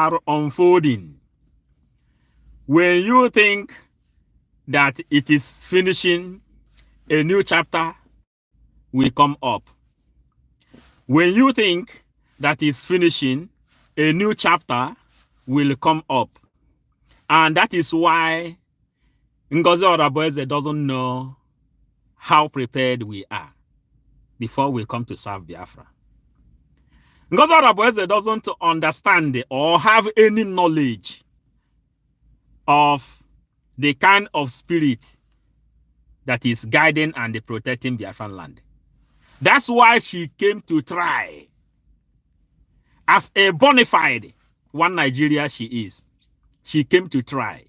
are unfolding. When you think that it is finishing, a new chapter will come up. When you think that is finishing, a new chapter will come up. And that is why Ngozi Orabueze doesn't know how prepared we are before we come to serve Biafra. Ngozi Orabueze doesn't understand or have any knowledge of the kind of spirit that is guiding and protecting Biafraland. That's why she came to try. As a bona fide one Nigeria she is, she came to try.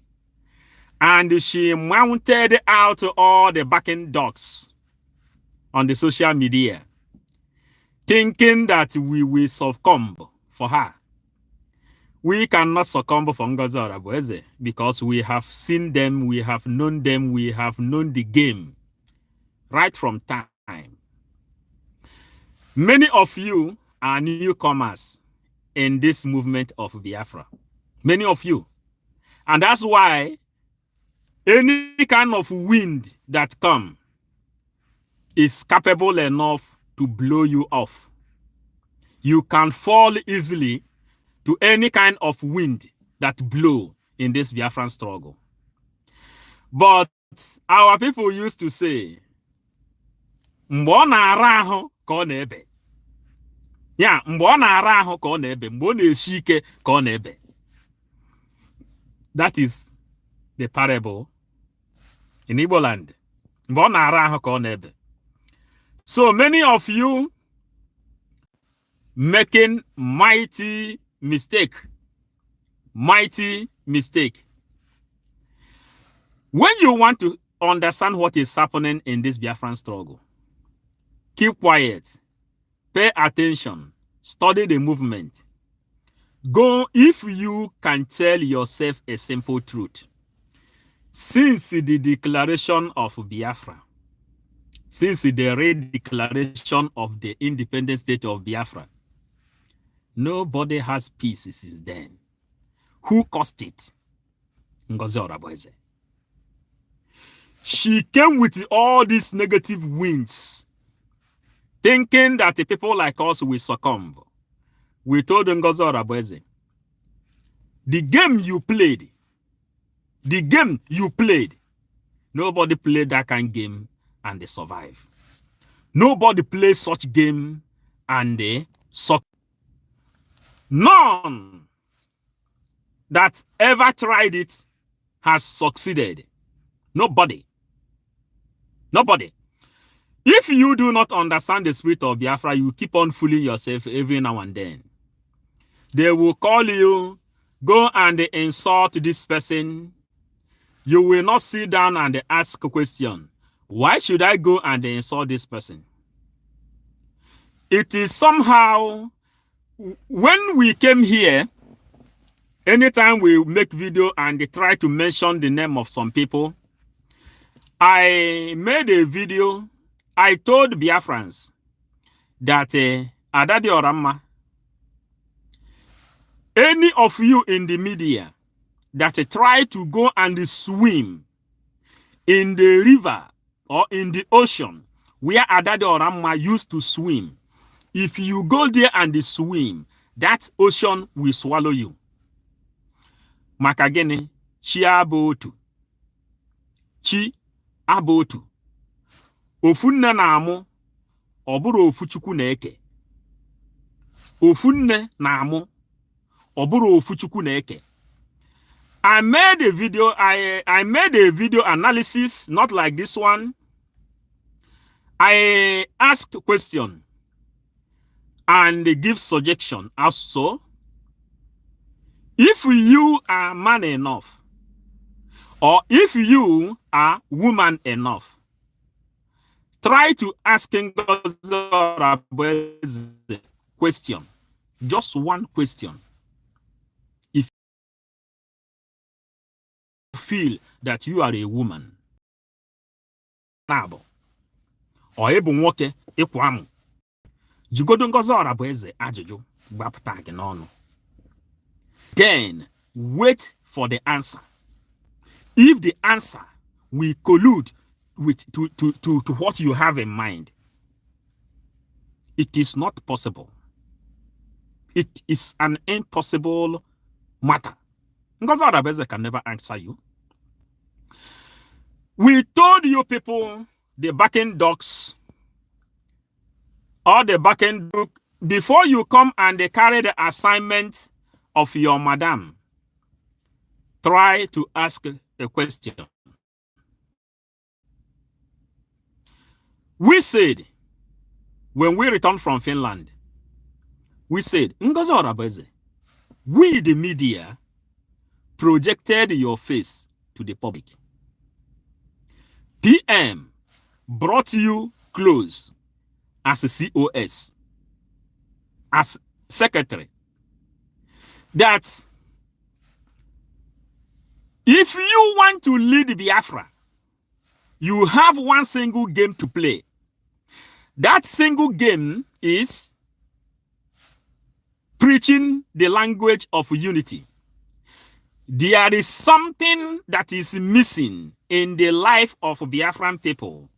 And she mounted out all the backing dogs on the social media, thinking that we will succumb for her. We cannot succumb for Ngozi Orabueze because we have seen them, we have known the game right from time. Many of you are newcomers in this movement of Biafra. Many of you. And that's why any kind of wind that comes is capable enough to blow you off. You can fall easily to any kind of wind that blow in this Biafran struggle. But our people used to say, mgbe na-ara ahụ ka ọ na-ebe. Ya, mgbe ọ na-ara ahụ ka ọ na-ebe, mgbe ọ na-esi ike ka ọ na-ebe. That is the parable in Igbo land. Mgbe ọ na-ara ahụ ka ọ na-ebe. So many of you making mighty mistake. Mighty mistake. When you want to understand what is happening in this Biafran struggle, keep quiet, pay attention, study the movement. Go if you can tell yourself a simple truth. Since the declaration of Biafra, since the redeclaration of the independent state of Biafra, nobody has peace since then. Who caused it? Ngozi Orabueze. She came with all these negative winds, thinking that the people like us will succumb. We told Ngozi Orabueze, the game you played, nobody played that kind of game and they survive. Nobody plays such game and they suck. None that ever tried it has succeeded. Nobody. Nobody. If you do not understand the spirit of Biafra, you keep on fooling yourself every now and then. They will call you, go and insult this person. You will not sit down and ask a question. Why should I go and insult this person? It is somehow, when we came here, anytime we make video and try to mention the name of some people, I made a video. I told Biafrans that Adadi Orama, any of you in the media that try to go and swim in the river or in the ocean where Adadi Orama used to swim, if you go there and swim, that ocean will swallow you. Makagene, chi abotu. Chi abotu. Ofunne na amu, oburu ofu chukwu na eke. Ofunne na amu, oburu ofu chukwu na eke. I made a video, I made a video analysis, not like this one. I asked a question and give suggestion also. If you are man enough, or if you are woman enough, try to ask Ngozi question. Just one question. If you feel that you are a woman, or ebu nwoke ikwamu, jugodo Ngozi Orabueze ajụjụ gbapụta gị n'ọnụ. then wait for the answer. If the answer will collude with to what you have in mind, it is not possible. It is an impossible matter. Ngozi Orabueze can never answer you. We told you people the backing dogs or the backing dog before you come and they carry the assignment of your madam. Try to ask a question. We said, when we returned from Finland, we said, Ngozi Orabueze, we, the media, projected your face to the public. PM brought you close as a COS, as secretary, that if you want to lead Biafra, you have one single game to play. That single game is preaching the language of unity. There is something that is missing in the life of Biafran people.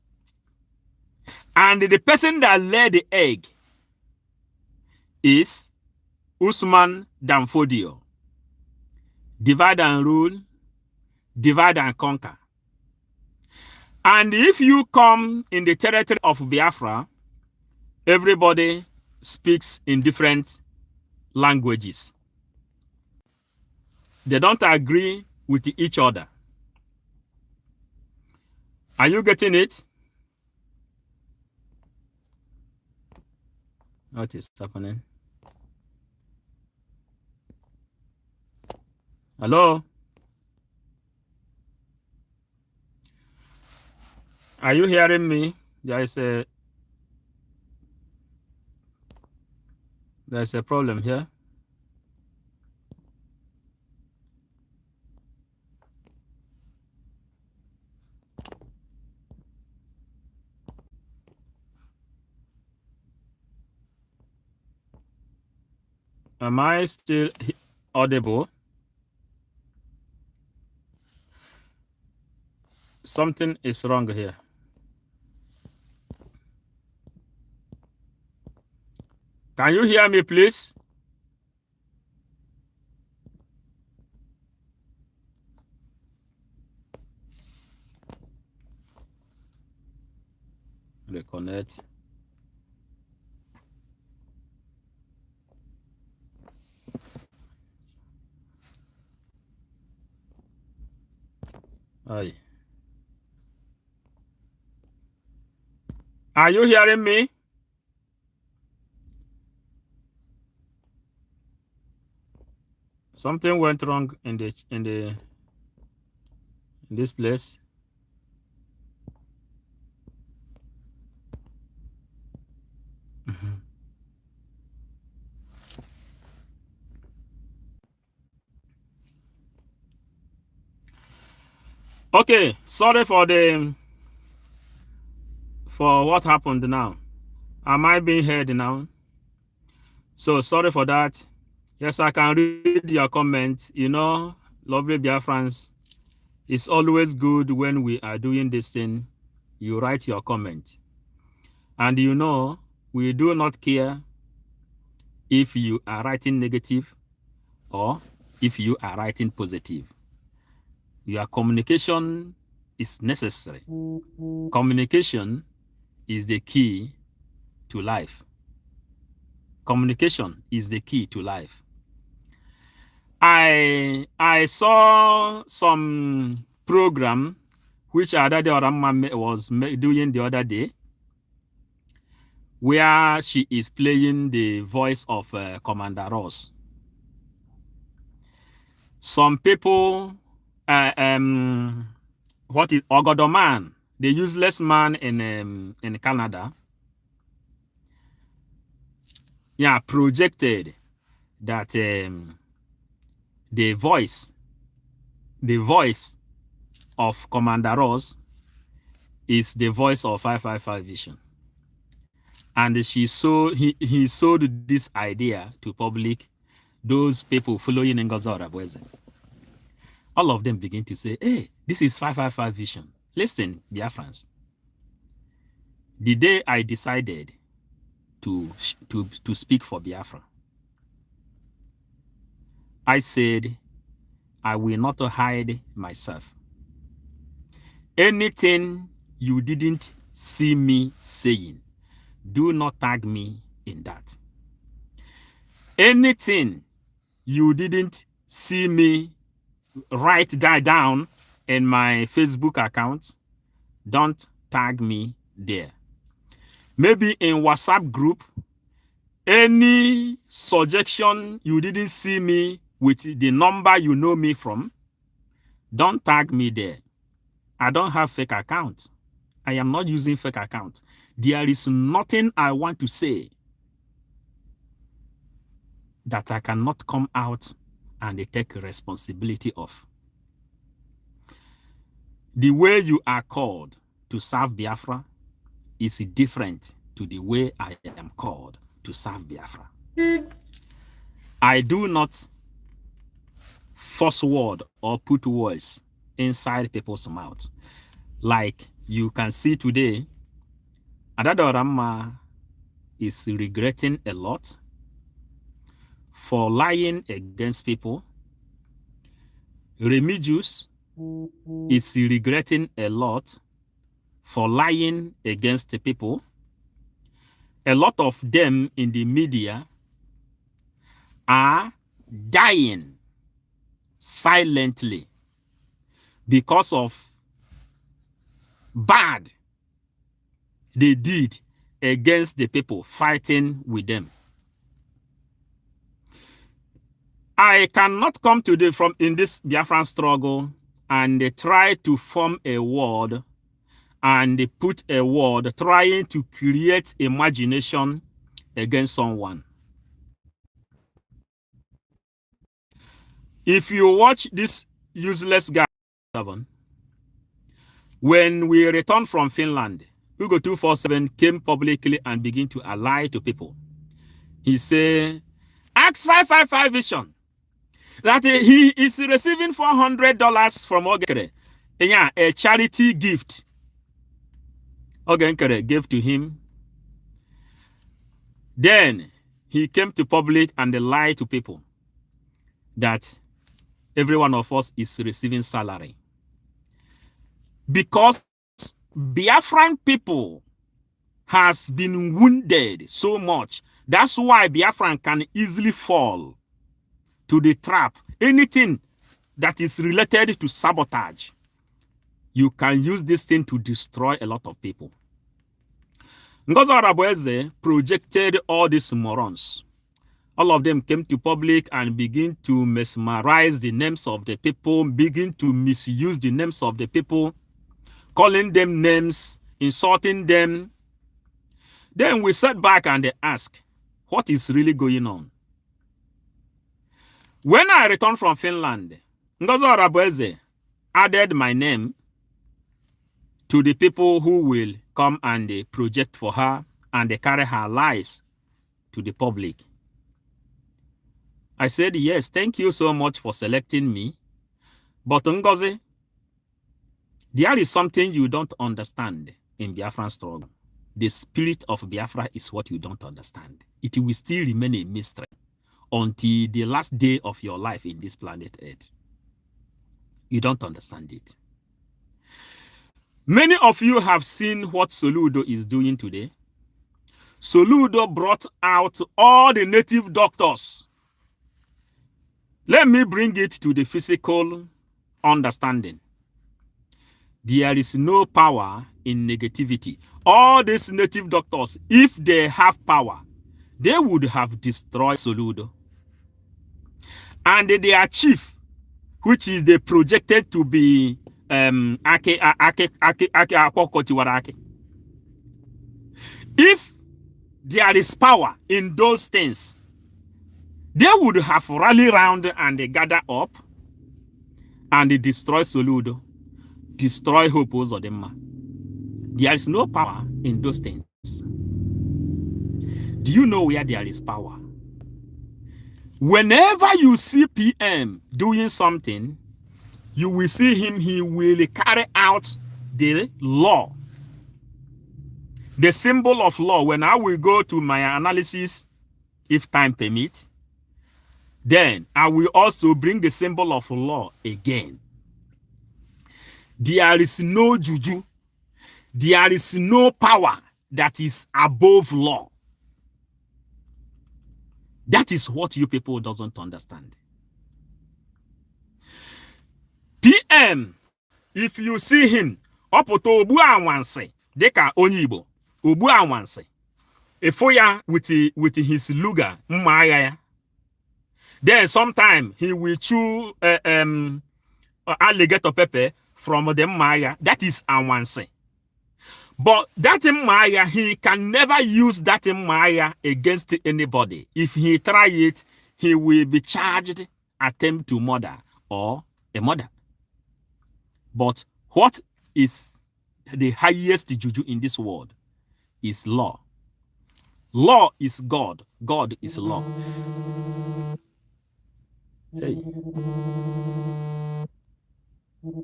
And the person that laid the egg is Usman Danfodio. Divide and rule, divide and conquer. And if you come in the territory of Biafra, everybody speaks in different languages. They don't agree with each other. Are you getting it? What is happening? Hello? Are you hearing me? There's a problem here. Am I still audible? Something is wrong here. Can you hear me, please? Reconnect. Aye. Are you hearing me? Something went wrong in this place. Okay, sorry for what happened now. Am I being heard now? So sorry for that. Yes, I can read your comment. You know, lovely Biafrans, it's always good when we are doing this thing, you write your comment. And you know, we do not care if you are writing negative or if you are writing positive. Your communication is necessary. Communication is the key to life. Communication is the key to life. I saw some program which Adade Oramma was doing the other day, where she is playing the voice of Commander Ross. Some people, what is Ogodoman, the useless man in Canada, yeah, projected that the voice of Commander Ross is the voice of 555 Vision. And he sold this idea to public those people following Ngozi Orabueze, all of them begin to say, hey, this is 555 vision. Listen, Biafrans, the day I decided to speak for Biafra, I said, I will not hide myself. Anything you didn't see me saying, do not tag me in that. Anything you didn't see me write that down in my Facebook account, don't tag me there. Maybe in WhatsApp group, any suggestion you didn't see me with the number you know me from, don't tag me there. I don't have fake account. I am not using fake account. There is nothing I want to say that I cannot come out and take responsibility of. The way you are called to serve Biafra is different to the way I am called to serve Biafra. I do not force word or put words inside people's mouth. Like you can see today, Adadorama is regretting a lot for lying against people. Remigius is regretting a lot for lying against the people. A lot of them in the media are dying silently because of bad they did against the people fighting with them. I cannot come today from in this Biafran struggle and try to form a word and put a word trying to create imagination against someone. If you watch this useless guy, when we returned from Finland, Hugo 247 came publicly and began to lie to people. He said, Acts 555 vision, that he is receiving $400 from Ogenkere. Yeah, a charity gift. Ogenkere gave to him. Then he came to public and lied to people that every one of us is receiving salary. Because Biafran people has been wounded so much. That's why Biafran can easily fall to the trap. Anything that is related to sabotage, you can use this thing to destroy a lot of people. Ngozi Orabueze projected all these morons. All of them came to public and begin to mesmerize the names of the people, begin to misuse the names of the people, calling them names, insulting them. Then we sat back and asked, what is really going on? When I returned from Finland, Ngozi Orabueze added my name to the people who will come and project for her and carry her lies to the public. I said, yes, thank you so much for selecting me. But Ngozi, there is something you don't understand in Biafran struggle. The spirit of Biafra is what you don't understand. It will still remain a mystery until the last day of your life in this planet Earth. You don't understand it. Many of you have seen what Soludo is doing today. Soludo brought out all the native doctors. Let me bring it to the physical understanding. There is no power in negativity. All these native doctors, if they have power, they would have destroyed Soludo. And their chief, which is the projected to be if there is power in those things, they would have rallied around and gather up and destroy Soludo, destroy Hope Uzodimma. There is no power in those things. Do you know where there is power? Whenever you see PM doing something, you will see him, he will carry out the law. The symbol of law. When I will go to my analysis, if time permits, then I will also bring the symbol of law again. There is no juju. There is no power that is above law. That is what you people doesn't understand. PM, if you see him, opoto obu anwanse, deka onyibo, obu anwanse, efoya with his luga, mmaya. Then sometime he will chew alligator pepper from the mmaya. That is anwanse. But that Maya, he can never use that Maya against anybody. If he try it, he will be charged attempt to murder or a murder. But what is the highest juju in this world is law. Law is God. God is law. Hey.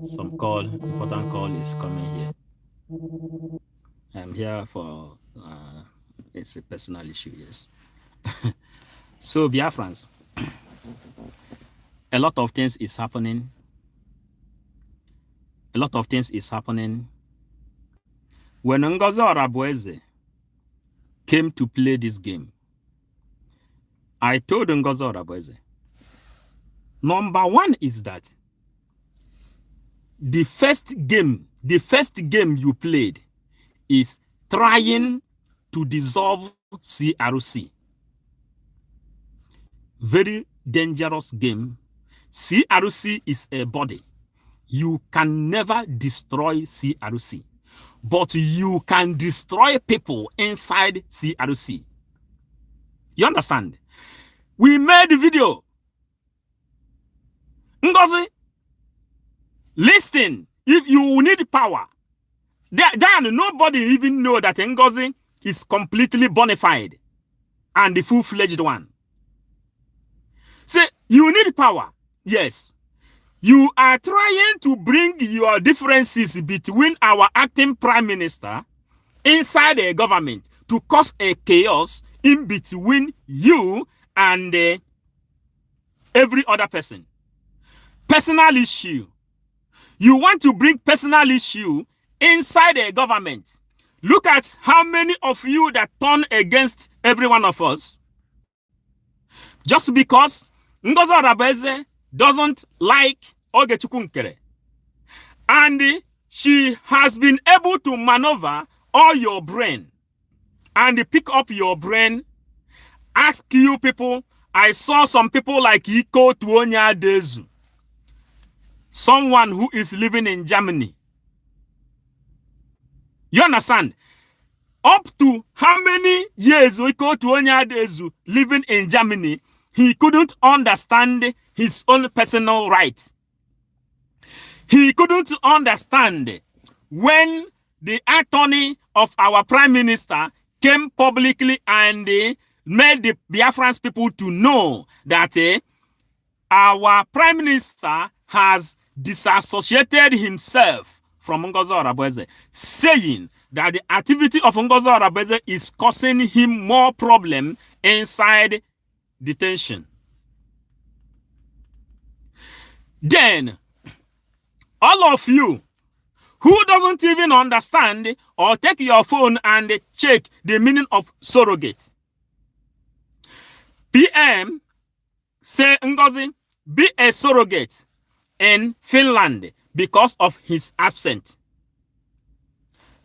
Some important call is coming here. I'm here for, it's a personal issue, yes. So, Biafrans, a lot of things is happening. A lot of things is happening. When Ngozi Orabueze came to play this game, I told Ngozi Orabueze, number one is that the first game you played is trying to dissolve CRC. Very dangerous game. CRC is a body. You can never destroy CRC, but you can destroy people inside CRC. You understand? We made a video. Ngozi, listen. If you need power, then nobody even know that Ngozi is completely bona fide and the full-fledged one. Say, you need power. Yes. You are trying to bring your differences between our acting prime minister inside the government to cause a chaos in between you and every other person. Personal issue. You want to bring personal issue inside the government. Look at how many of you that turn against every one of us. Just because Ngozi Orabueze doesn't like Ogechukwu Nkere. And she has been able to maneuver all your brain and pick up your brain. Ask you people. I saw some people like Iko Tuonya Dezu. Someone who is living in Germany. You understand? Up to how many years Iko Tuonya Dezu living in Germany, he couldn't understand his own personal rights. He couldn't understand when the attorney of our prime minister came publicly and made the Biafran people to know that our prime minister has disassociated himself from Ngozi Orabueze, saying that the activity of Ngozi Orabueze is causing him more problem inside detention. Then, all of you who doesn't even understand or take your phone and check the meaning of surrogate. PM say Ngozi be a surrogate in Finland because of his absence.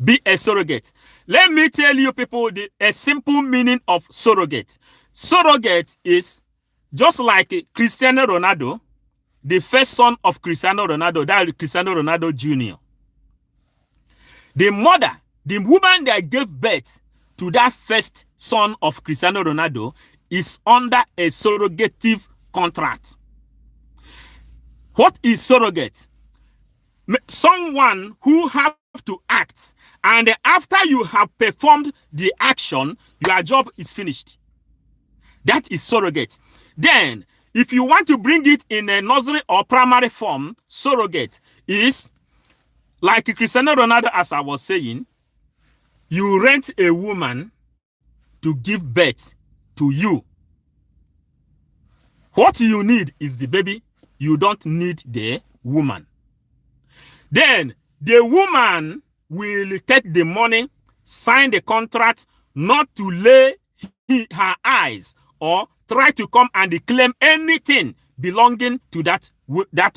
Be a surrogate. Let me tell you people a simple meaning of surrogate. Surrogate is just like Cristiano Ronaldo, the first son of Cristiano Ronaldo, that is Cristiano Ronaldo Jr. The mother, the woman that gave birth to that first son of Cristiano Ronaldo is under a surrogative contract. What is surrogate? Someone who have to act, and after you have performed the action, your job is finished. That is surrogate. Then, if you want to bring it in a nursery or primary form, surrogate is like Cristiano Ronaldo, as I was saying, you rent a woman to give birth to you. What you need is the baby. You don't need the woman. Then the woman will take the money, sign the contract, not to lay her eyes or try to come and claim anything belonging to that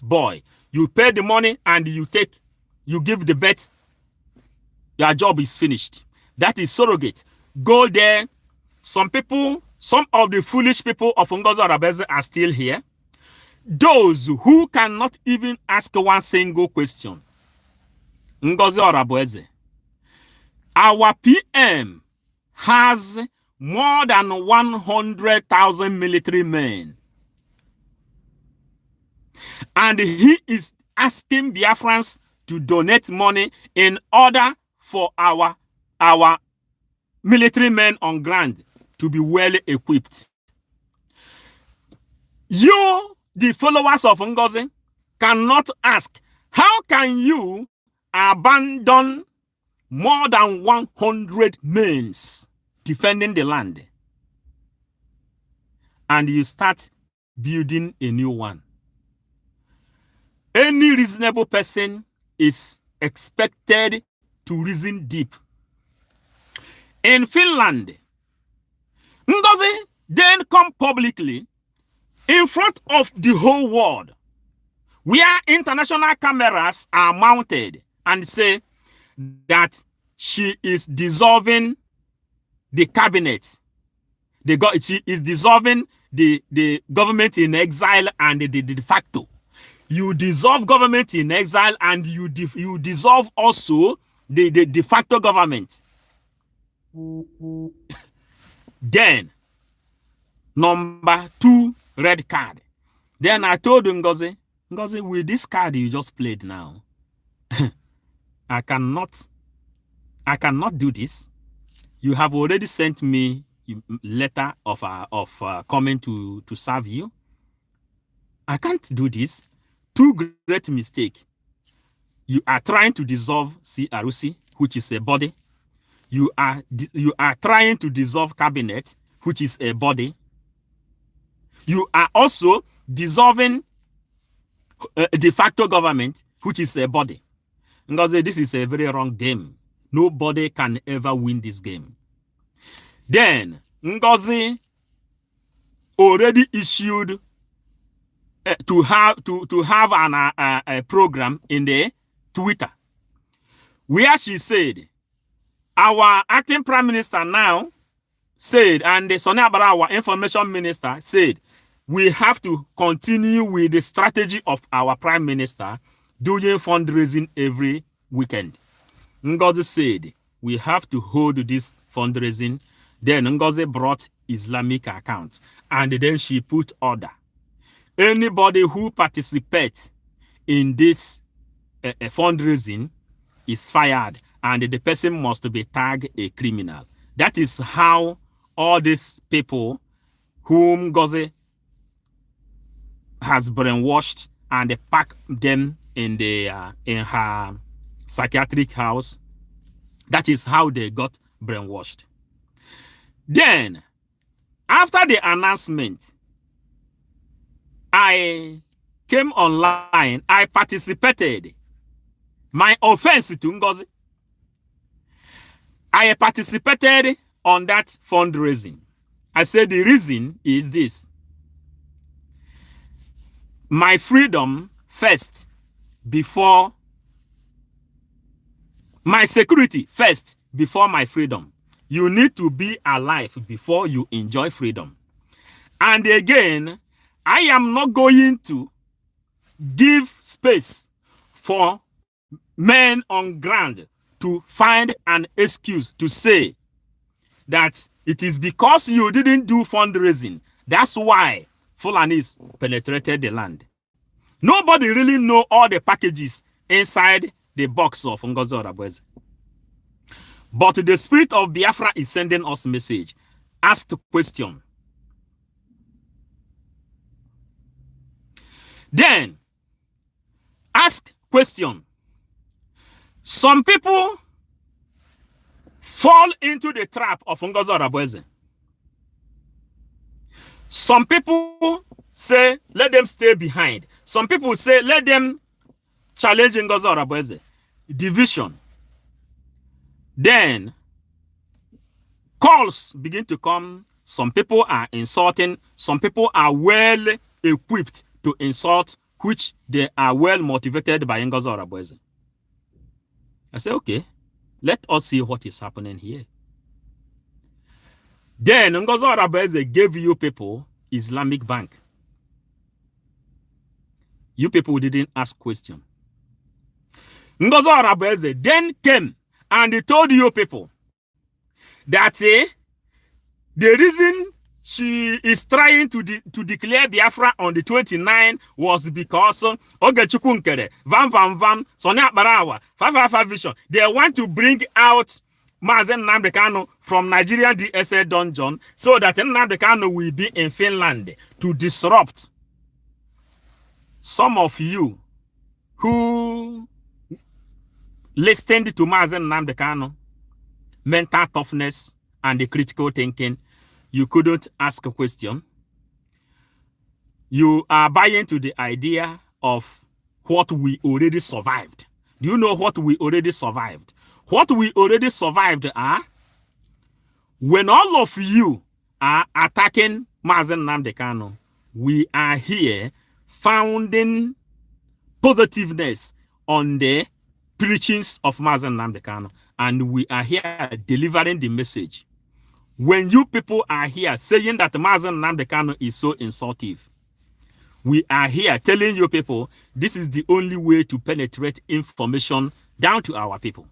boy. You pay the money and you give the birth. Your job is finished. That is surrogate. Go there. Some of the foolish people of Ngozi Orabueze are still here. Those who cannot even ask one single question. Ngozi Orabueze, our PM has more than 100,000 military men. And he is asking Biafrans to donate money in order for our military men on ground to be well equipped. You, the followers of Ngozi, cannot ask, how can you abandon more than 100 men defending the land and you start building a new one? Any reasonable person is expected to reason deep. In Finland, Ngozi then come publicly in front of the whole world, where international cameras are mounted, and say that she is dissolving the cabinet. She is dissolving the government in exile and the de facto. You dissolve government in exile and you dissolve also the de facto government. Then, number 2, red card. Then I told Ngozi, with this card you just played now, I cannot do this. You have already sent me a letter of comment to serve you. I can't do this. 2 great mistake. You are trying to dissolve CRC, which is a body. You are trying to dissolve cabinet, which is a body. You are also dissolving de facto government, which is a body. Ngozi, this is a very wrong game. Nobody can ever win this game. Then Ngozi already issued to have a program in the Twitter where she said, our acting prime minister now said, and the Soni Abara, our information minister, said, we have to continue with the strategy of our prime minister doing fundraising every weekend. Ngozi said, we have to hold this fundraising. Then Ngozi brought Islamic accounts, and then she put order. Anybody who participates in this fundraising is fired, and the person must be tagged a criminal. That is how all these people whom Ngozi has brainwashed and pack them in her psychiatric house. That is how they got brainwashed. Then, after the announcement, I came online. I participated. My offense to Ngozi, I participated on that fundraising. I said the reason is this: my freedom first before my security first before my freedom. You need to be alive before you enjoy freedom. And again, I am not going to give space for men on ground to find an excuse to say that it is because you didn't do fundraising. That's why Fulanis penetrated the land. Nobody really know all the packages inside the box of Ngozi Orabueze. But the spirit of Biafra is sending us a message. Ask a question. Then, ask question. Some people fall into the trap of Ngozi Orabueze. Some people say, let them stay behind. Some people say, let them challenge Ngozi Orabueze. Division. Then, calls begin to come. Some people are insulting. Some people are well equipped to insult, which they are well motivated by Ngozi Orabueze. I say, okay, let us see what is happening here. Then Ngozi Orabueze gave you people Islamic Bank. You people didn't ask question. Ngozi Orabueze then came and he told you people that the reason she is trying to declare Biafra on the 29th was because Ogechukwu Nkere, Vam, Sonia Barawa, 555 Vision, they want to bring out Mazen Nnamdi Kanu from Nigerian DSA dungeon so that Nnamdi Kanu will be in Finland to disrupt. Some of you who listened to Mazen Nnamdi Kanu, mental toughness and the critical thinking, you couldn't ask a question. You are buying to the idea of what we already survived. Do you know what we already survived? What we already survived are when all of you are attacking Mazen Nnamdi Kanu, we are here founding positiveness on the preachings of Mazen Nnamdi Kanu, and we are here delivering the message. When you people are here saying that Mazen Nnamdi Kanu is so insultive, we are here telling you people this is the only way to penetrate information down to our people.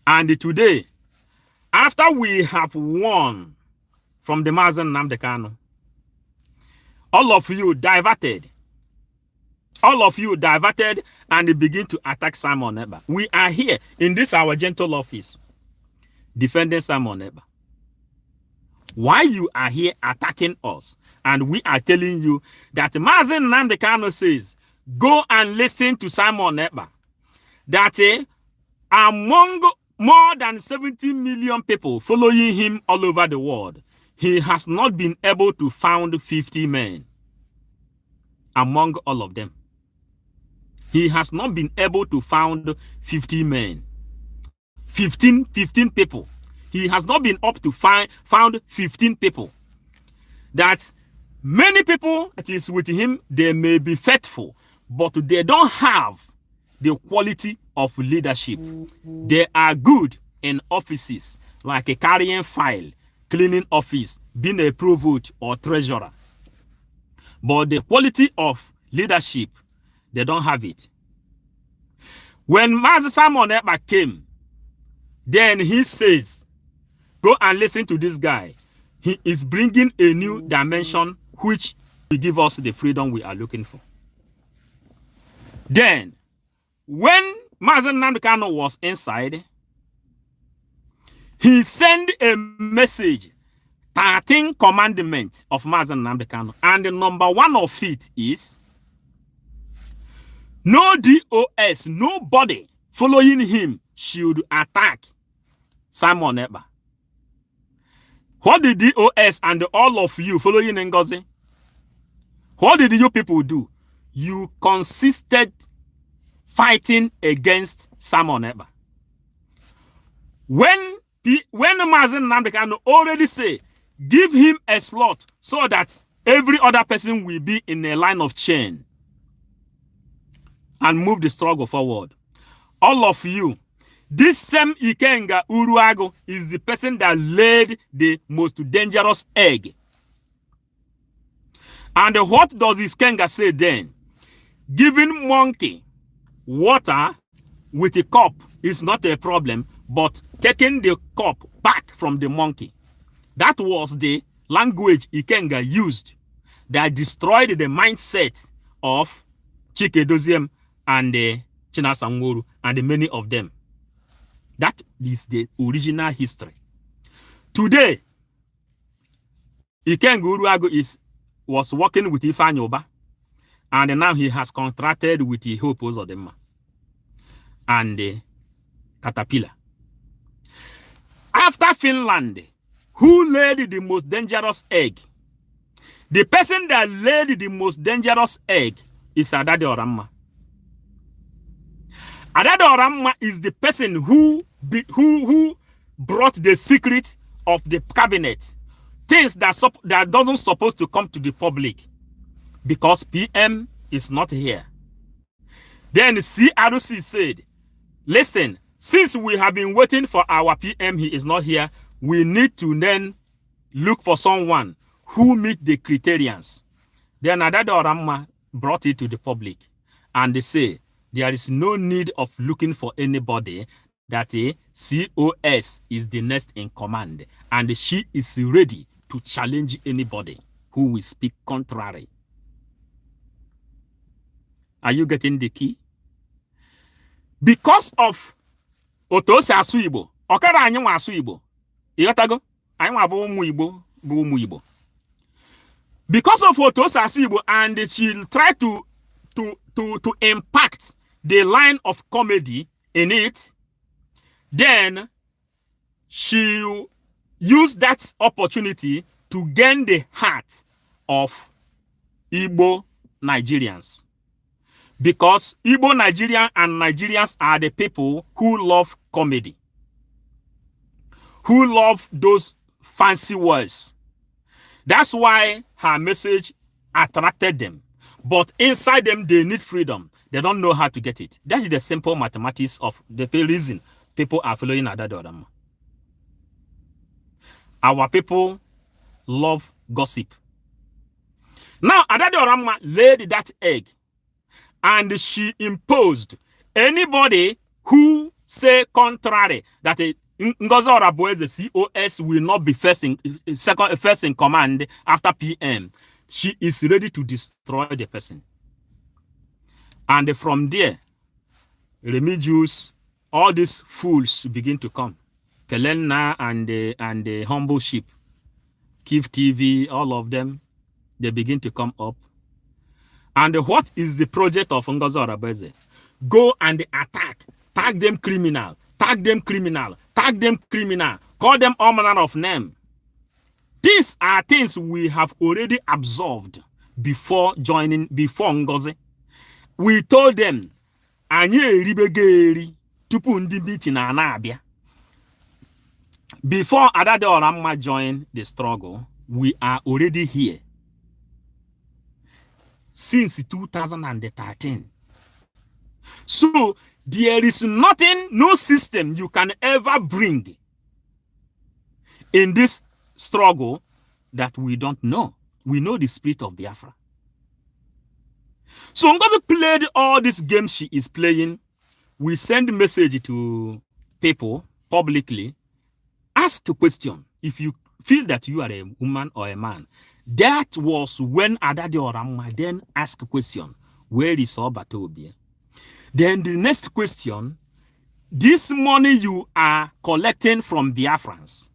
And today, after we have won from the Mazen Nnamdi Kanu, all of you diverted. All of you diverted and begin to attack Simon Ekpa. We are here in this our gentle office defending Simon Ekpa. Why you are here attacking us? And we are telling you that Mazen Nnamdi Kanu says, go and listen to Simon Ekpa. That among more than 70 million people following him all over the world, he has not been able to found 50 men among all of them. He has not been able to found 50 men. 15 people. He has not been up to found 15 people. That many people that is with him, they may be faithful, but they don't have the quality of leadership. They are good in offices, like a carrying file, cleaning office, being a provost or treasurer. But the quality of leadership, they don't have it. When Master Simon Ekpa came, then he says, go and listen to this guy. He is bringing a new dimension which will give us the freedom we are looking for. Then, when Mazen Nnamdi Kanu was inside, he sent a message, 13 commandments of Mazen Nnamdi Kanu. And the number one of it is, no DOS, nobody following him should attack Simon Ekpa. What did DOS and all of you following Ngozi? What did you people do? You consisted fighting against Simon Ekpa. When Mazen Nnamdi Kanu already say, give him a slot so that every other person will be in a line of chain and move the struggle forward. All of you, this same Ikenga Uruago is the person that laid the most dangerous egg. And what does Ikenga say then? Giving monkey water with a cup is not a problem, but taking the cup back from the monkey. That was the language Ikenga used that destroyed the mindset of Chike Doziem and Chinasa Nworu and many of them. That is the original history. Today, Ikenga Uruago is was working with Ifeanyi Uba, and now he has contracted with the Hope Uzodinma and Caterpillar. After Finland, who laid the most dangerous egg? The person that laid the most dangerous egg is Adade Oramma. Adade Oramma is the person who brought the secret of the cabinet, things that doesn't supposed to come to the public, because PM is not here. Then CRC said, listen, since we have been waiting for our PM, he is not here, we need to then look for someone who meet the criterions. Then Adade Oramma brought it to the public, and they say there is no need of looking for anybody, that a COS is the next in command, and she is ready to challenge anybody who will speak contrary. Are you getting the key? Because of Otose asu Igbo, okara anyị nwa asu Igbo. Ịghọtago? Anyị nwa bụ ụmụ Igbo, bụ ụmụ Igbo. Because of Otose asu Igbo, and she'll try to impact the line of comedy in it, then she'll use that opportunity to gain the heart of Igbo Nigerians. Because Igbo Nigerian and Nigerians are the people who love comedy, who love those fancy words. That's why her message attracted them. But inside them, they need freedom. They don't know how to get it. That is the simple mathematics of the reason people are following Adade Oramma. Our people love gossip. Now, Adade Oramma laid that egg, and she imposed anybody who say contrary, that Ngozi Orabueze COS will not be first in command after PM. She is ready to destroy the person. And from there, Remigius, all these fools begin to come. Kelena and the Humble Sheep, Kif TV, all of them, they begin to come up. And what is the project of Ngozi Orabueze? Go and attack, tag them criminal, tag them criminal, tag them criminal, call them all manner of name. These are things we have already observed before Ngozi. We told them, before Adade Oramma joined the struggle, we are already here. Since 2013. So there is nothing, no system you can ever bring in this struggle that we don't know. We know the spirit of Biafra. So Ngozi played all these games she is playing. We send message to people publicly. Ask a question. If you feel that you are a woman or a man, that was when Adade Oramma then asked a question. Where is Obatobia? Then the next question, this money you are collecting from Biafrans,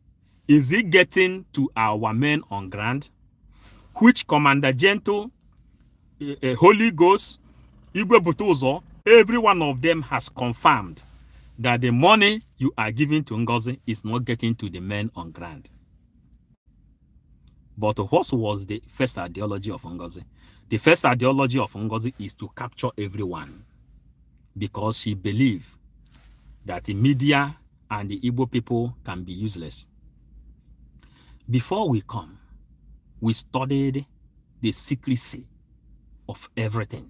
is it getting to our men on ground? Which Commander Gento, Holy Ghost, Igwe Butuzo, every one of them has confirmed that the money you are giving to Ngozi is not getting to the men on ground. But what was the first ideology of Ngozi? The first ideology of Ngozi is to capture everyone, because she believed that the media and the Igbo people can be useless. Before we come, we studied the secrecy of everything.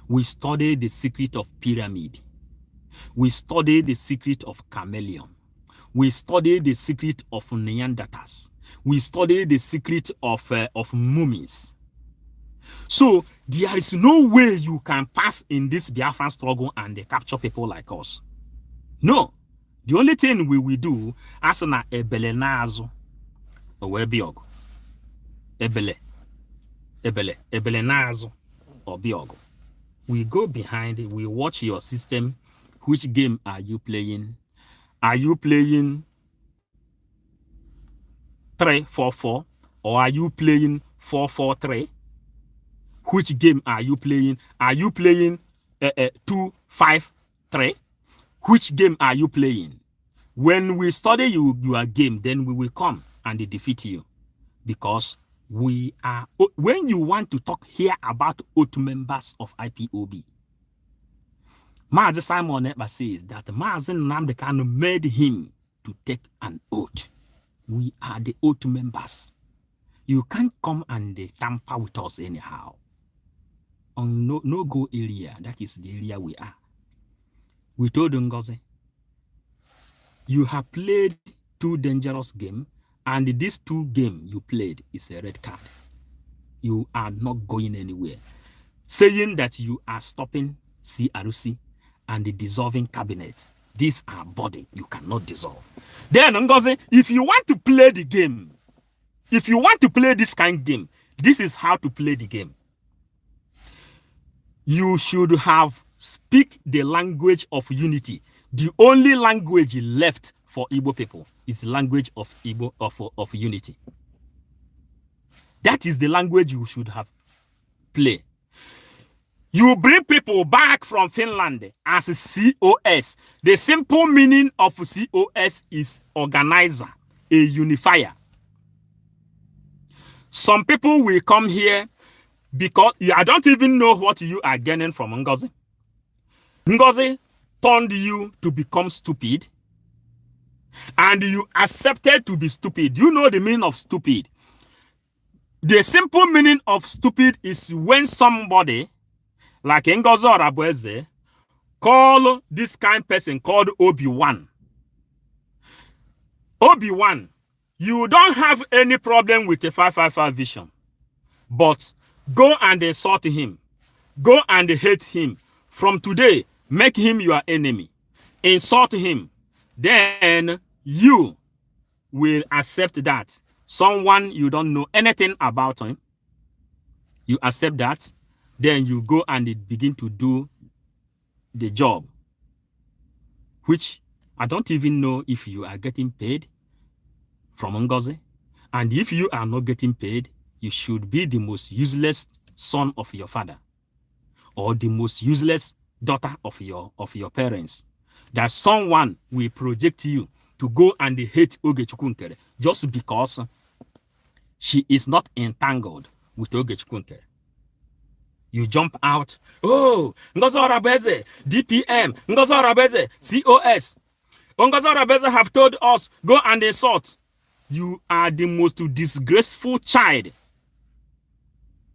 We studied the secret of pyramid. We studied the secret of chameleon. We studied the secret of Neanderthals. We studied the secret of mummies. So there is no way you can pass in this Biafran struggle and capture people like us. No. The only thing we will do, as na ebele nazo, or biogo. Ebele nazo, or biogo. We go behind it, we watch your system. Which game are you playing? Are you playing 3-4-4, or are you playing 443? Which game are you playing? Are you playing 253? Which game are you playing? When we study your game, then we will come and defeat you. Because we are, when you want to talk here about oath members of IPOB, Mazi Simon Ekpa says that Mazi Nnamdi Kanu made him to take an oath. We are the oath members. You can't come and tamper with us anyhow. On no-go area, that is the area we are. We told Ngozi, you have played 2 dangerous games, and these 2 games you played is a red card. You are not going anywhere. Saying that you are stopping CRC and the dissolving cabinet. These are body you cannot dissolve. Then Ngozi, if you want to play the game, if you want to play this kind of game, this is how to play the game. You should have speak the language of unity. The only language left for Igbo people is language of Igbo of unity. That is the language you should have play. You bring people back from Finland as COS. The simple meaning of COS is organizer, a unifier. Some people will come here because I don't even know what you are gaining from Ngozi. Ngozi turned you to become stupid, and you accepted to be stupid. You know the meaning of stupid. The simple meaning of stupid is when somebody like Ngozi Orabueze call this kind of person called Obi-Wan. Obi-Wan, you don't have any problem with the 555 vision, but go and insult him. Go and hate him. From today, make him your enemy. Insult him. Then you will accept that someone you don't know anything about him, you accept that, then you go and begin to do the job, which I don't even know if you are getting paid from Ngozi. And if you are not getting paid, you should be the most useless son of your father, or the most useless daughter of your parents. That someone will project you to go and hate Ogechukwu Nkere just because she is not entangled with Ogechukwu Nkere. You jump out, oh, Ngozi Orabueze, DPM, Ngozi Orabueze, COS. Ngozi Orabueze have told us, go and insult. You are the most disgraceful child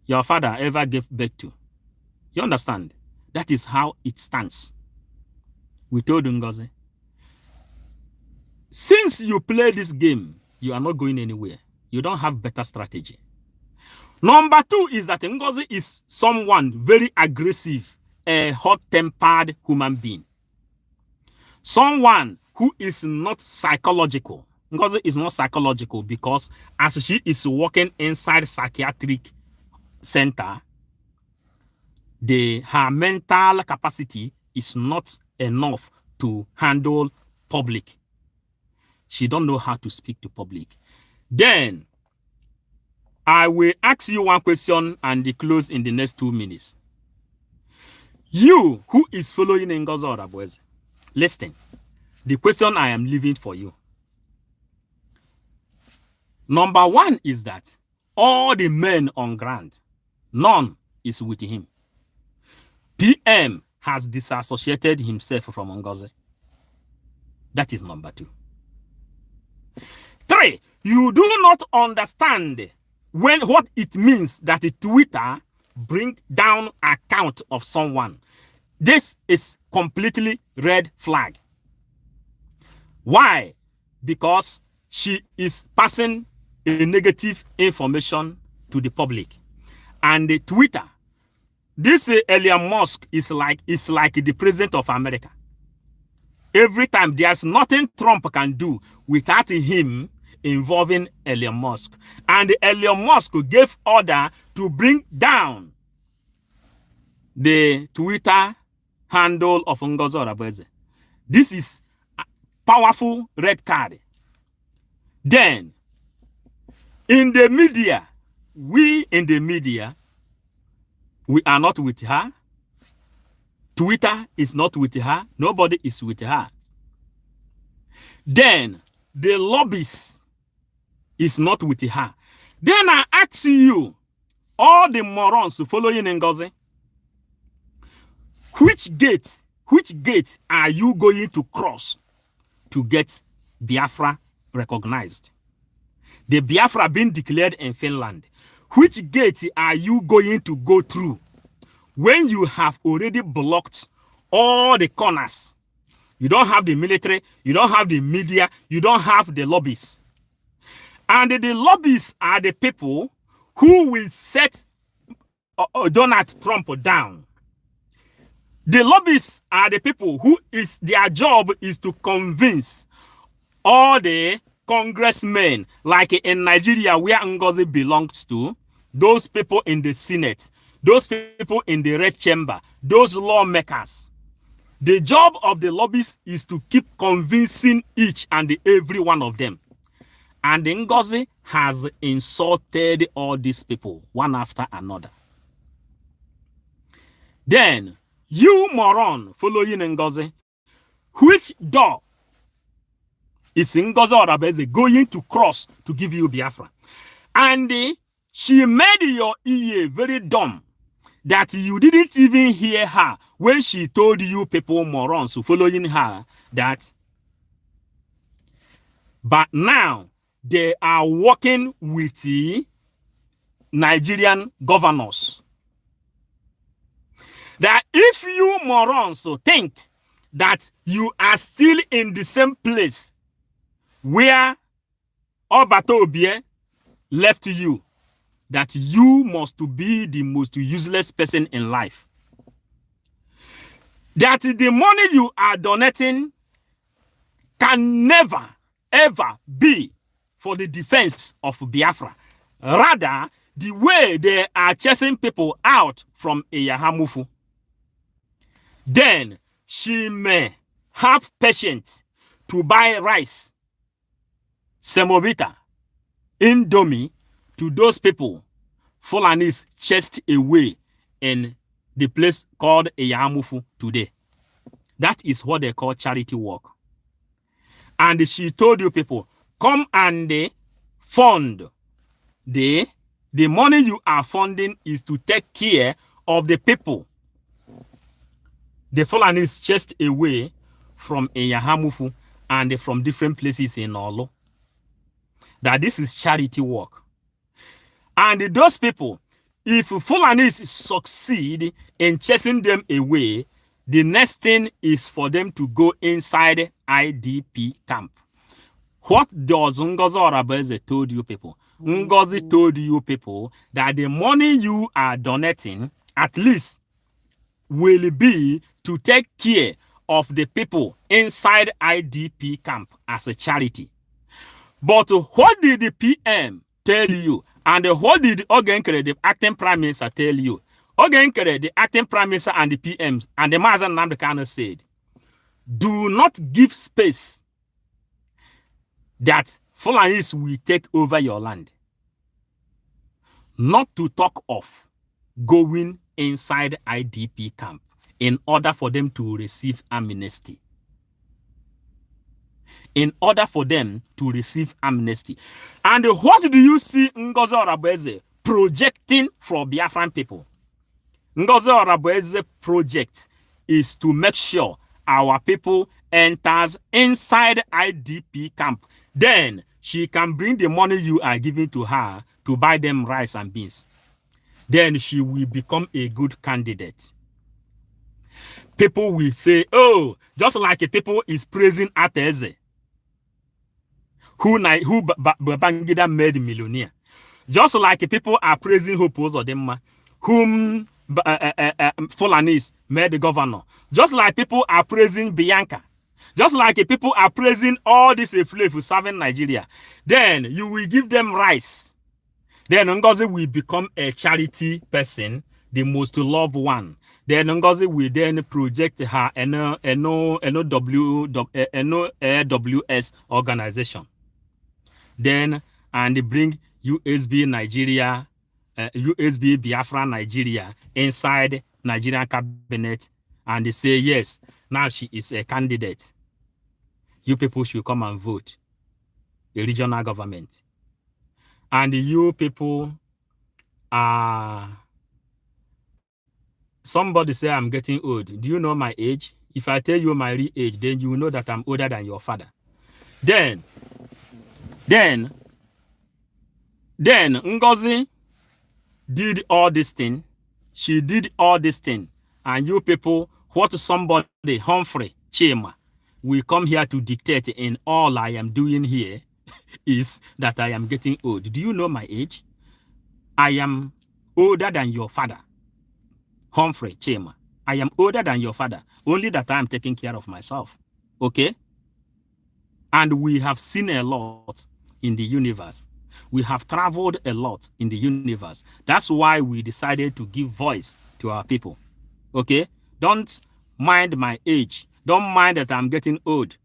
your father ever gave birth to. You understand? That is how it stands. We told Ngozi, since you play this game, you are not going anywhere. You don't have better strategy. Number 2 is that Ngozi is someone very aggressive, a hot-tempered human being. Someone who is not psychological. Ngozi is not psychological because as she is working inside psychiatric center, her mental capacity is not enough to handle public. She don't know how to speak to public. Then I will ask you one question and close in the next 2 minutes. You who is following Ngozi Orabueze, listen. The question I am leaving for you. Number 1 is that all the men on ground, none is with him. PM has disassociated himself from Ngozi. That is number 2. 3, you do not understand what it means that a Twitter bring down account of someone. This is completely red flag. Why? Because she is passing a negative information to the public. And the Twitter, this Elon Musk is like the president of America. Every time there's nothing Trump can do without him involving Elon Musk. And Elon Musk gave order to bring down the Twitter handle of Ngozi Orabueze. This is a powerful red card. Then, in the media, we in the media, we are not with her. Twitter is not with her. Nobody is with her. Then the lobbies is not with her. Then I ask you, all the morons following Ngozi, which gate are you going to cross to get Biafra recognized? The Biafra being declared in Finland. Which gate are you going to go through when you have already blocked all the corners? You don't have the military, you don't have the media, you don't have the lobbies. And the lobbies are the people who will set Donald Trump down. The lobbies are the people who is their job is to convince all the congressmen, like in Nigeria where Ngozi belongs to, those people in the Senate, those people in the Red Chamber, those lawmakers. The job of the lobbies is to keep convincing each and every one of them. And Ngozi has insulted all these people, one after another. Then, you moron following Ngozi, which door is Ngozi Orabueze going to cross to give you Biafra? And she made your ear very dumb that you didn't even hear her when she told you people morons following her that. But now they are working with the Nigerian governors. That if you morons think that you are still in the same place where Obato Obie left you, that you must be the most useless person in life. That the money you are donating can never, ever be for the defense of Biafra. Rather, the way they are chasing people out from Eyahamufu. Then she may have patience to buy rice, semovita, indomie to those people Fulanis chased away in the place called Eyahamufu today. That is what they call charity work. And she told you people, come and fund. The money you are funding is to take care of the people the Fulanis chased away from Eyahamufu and from different places in Olo. That this is charity work. And those people, if Fulanis succeed in chasing them away, the next thing is for them to go inside IDP camp. What does Ngozi Orabueze told you people? Ngozi told you people that the money you are donating at least will be to take care of the people inside IDP camp as a charity. But what did the PM tell you? And what did Ogenkere, the acting prime minister, tell you? Ogenkere, the acting prime minister, and the PM, and the Mazen Nnamdi said, do not give space that Fulanis will take over your land. Not to talk of going inside IDP camp in order for them to receive amnesty. In order for them to receive amnesty. And what do you see Ngozi Orabueze projecting for Biafran people? Ngozi Orabueze project is to make sure our people enters inside IDP camp. Then she can bring the money you are giving to her to buy them rice and beans. Then she will become a good candidate. People will say, oh, just like people is praising Ateze, who Babangida made millionaire. Just like people are praising Hope Uzodimma, whom Fulanis made the governor. Just like people are praising Bianca. Just like people are praising all these slaves serving Nigeria. Then you will give them rice. Then Ngozi will become a charity person, the most loved one. Then Ngozi will then project her NOWS organization. Then and bring USB Nigeria USB Biafran Nigeria inside Nigerian cabinet, and they say, yes, now she is a candidate. You people should come and vote a regional government. And you people are... Somebody say I'm getting old. Do you know my age? If I tell you my real age, then you will know that I'm older than your father. Then Ngozi did all this thing. She did all this thing. And you people, what somebody, Humphrey Chima, will come here to dictate in all I am doing here is that I am getting old. Do you know my age? I am older than your father, Humphrey Chima. I am older than your father, only that I am taking care of myself. Okay? And we have seen a lot in the universe. We have traveled a lot in the universe. That's why we decided to give voice to our people. Okay? Don't mind my age. Don't mind that I'm getting old.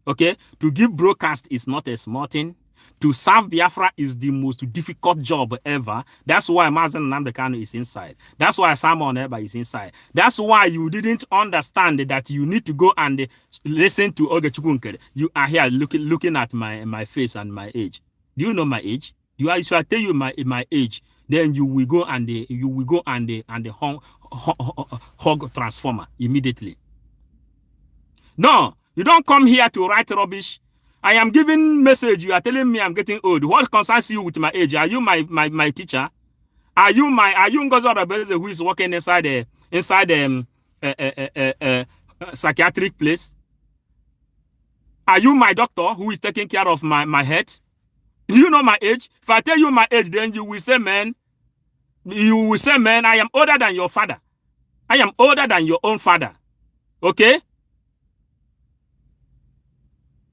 Okay? To give broadcast is not a small thing. To serve Biafra is the most difficult job ever. That's why Mazen Nnamdi Kanu is inside. That's why Simon Eba is inside. That's why you didn't understand that you need to go and listen to Oge Chukwunkere. You are here looking at my face and my age. Do you know my age? If I tell you my age, then you will go and hog transformer immediately. No, you don't come here to write rubbish. I am giving message. You are telling me I'm getting old. What concerns you with my age? Are you my teacher? Are you Ngozi Orabueze who is working inside psychiatric place? Are you my doctor who is taking care of my health? Do you know my age? If I tell you my age, then you will say, man, I am older than your father. I am older than your own father. Okay?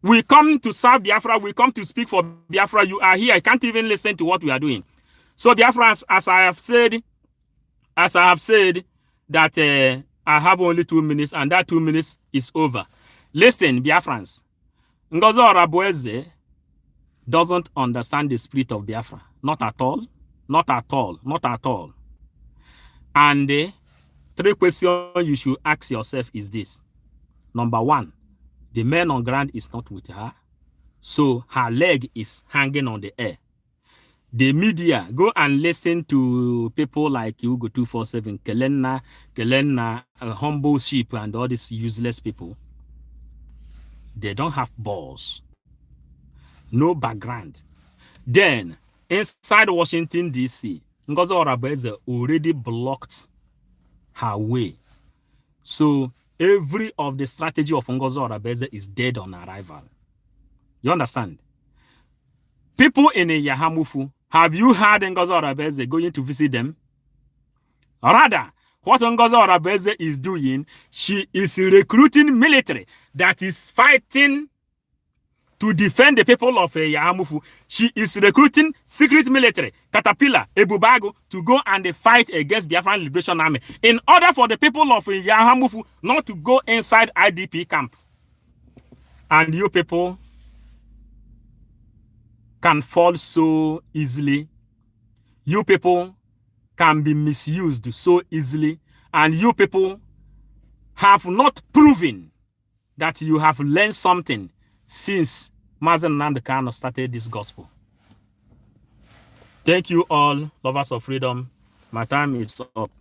We come to serve Biafra. We come to speak for Biafra. You are here. I can't even listen to what we are doing. So Biafra, as I have said that I have only 2 minutes, and that 2 minutes is over. Listen, Biafrans. Ngozi Orabueze doesn't understand the spirit of Biafra. Not at all. Not at all. Not at all. And 3 questions you should ask yourself is this. Number 1. The man on ground is not with her, so her leg is hanging on the air. The media, go and listen to people like Hugo 247, Kelena, Humble Sheep, and all these useless people. They don't have balls, no background. Then, inside Washington, D.C., Ngozi Orabueze already blocked her way. So, every of the strategy of Ngozi Orabueze is dead on arrival. You understand? People in Yahamufu, have you heard Ngozi Orabueze going to visit them? Rather, what Ngozi Orabueze is doing, she is recruiting military that is fighting to defend the people of Yahamufu. She is recruiting secret military, Caterpillar, Ebubago, to go and fight against Biafran Liberation Army in order for the people of Yahamufu not to go inside IDP camp. And you people can fall so easily. You people can be misused so easily. And you people have not proven that you have learned something since Mazen Nnamdi Kanu started this gospel. Thank you all, lovers of freedom. My time is up.